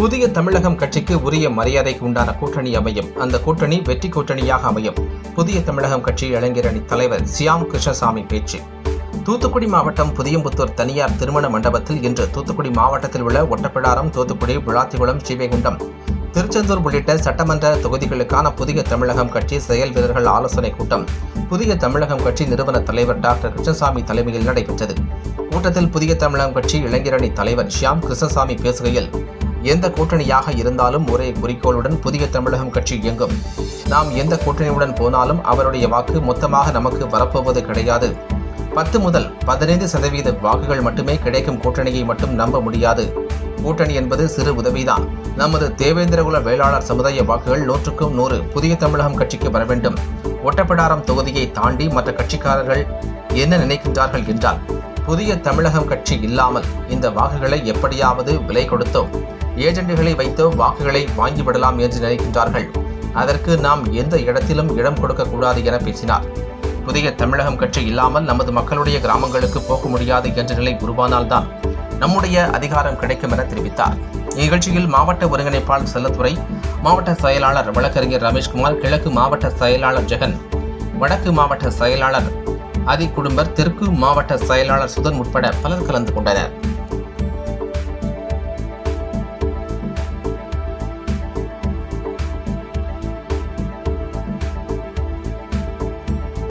புதிய தமிழகம் கட்சிக்கு உரிய மரியாதைக்கு உண்டான கூட்டணி அமையும். அந்த கூட்டணி வெற்றி கூட்டணியாக அமையும். புதிய தமிழகம் கட்சி இளைஞரணி தலைவர் சியாம் கிருஷ்ணசாமி பேச்சு. தூத்துக்குடி மாவட்டம் புதியம்புத்தூர் தனியார் திருமண மண்டபத்தில் இன்று தூத்துக்குடி மாவட்டத்தில் உள்ள ஒட்டப்பிடாரம், தூத்துக்குடி, விளாத்திகுளம், ஸ்ரீவைகுண்டம், திருச்செந்தூர் உள்ளிட்ட சட்டமன்ற தொகுதிகளுக்கான புதிய தமிழகம் கட்சி செயல் வீரர்கள் ஆலோசனை கூட்டம் புதிய தமிழகம் கட்சி நிறுவன தலைவர் டாக்டர் கிருஷ்ணசாமி தலைமையில் நடைபெற்றது. கூட்டத்தில் புதிய தமிழகம் கட்சி இளைஞரணி தலைவர் சியாம் கிருஷ்ணசாமி பேசுகையில், எந்த கூட்டணியாக இருந்தாலும் ஒரே குறிக்கோளுடன் புதிய தமிழகம் கட்சி இயங்கும். நாம் எந்த கூட்டணியுடன் போனாலும் அவருடைய வாக்கு மொத்தமாக நமக்கு வரப்போவது கிடையாது. 10 முதல் 15% வாக்குகள் மட்டுமே கிடைக்கும் கூட்டணியை மட்டும் நம்ப முடியாது. கூட்டணி என்பது சிறு உதவிதான். நமது தேவேந்திரகுல வேளாளர் சமுதாய வாக்குகள் 100க்கு 100 புதிய தமிழகம் கட்சிக்கு வர வேண்டும். ஒட்டப்பிடாரம் தொகுதியை தாண்டி மற்ற கட்சிக்காரர்கள் என்ன நினைக்கின்றார்கள் என்றால், புதிய தமிழகம் கட்சி இல்லாமல் இந்த வாக்குகளை எப்படியாவது விலை கொடுத்தோ ஏஜெண்டுகளை வைத்தோ வாக்குகளை வாங்கிவிடலாம் என்று நினைக்கின்றார்கள். அதற்கு நாம் எந்த இடத்திலும் இடம் கொடுக்கக்கூடாது என பேசினார். புதிய தமிழகம் கட்சி இல்லாமல் நமது மக்களுடைய கிராமங்களுக்கு போக முடியாது என்ற நிலை உருவானால்தான் நம்முடைய அதிகாரம் கிடைக்கும் என தெரிவித்தார். இந்நிகழ்ச்சியில் மாவட்ட ஒருங்கிணைப்பாளர் செல்லத்துறை, மாவட்ட செயலாளர் வழக்கறிஞர் ரமேஷ்குமார், கிழக்கு மாவட்ட செயலாளர் ஜெகன், வடக்கு மாவட்ட செயலாளர் அதி குடும்பர், தெற்கு மாவட்ட செயலாளர் சுதன் உட்பட பலர் கலந்து கொண்டனர்.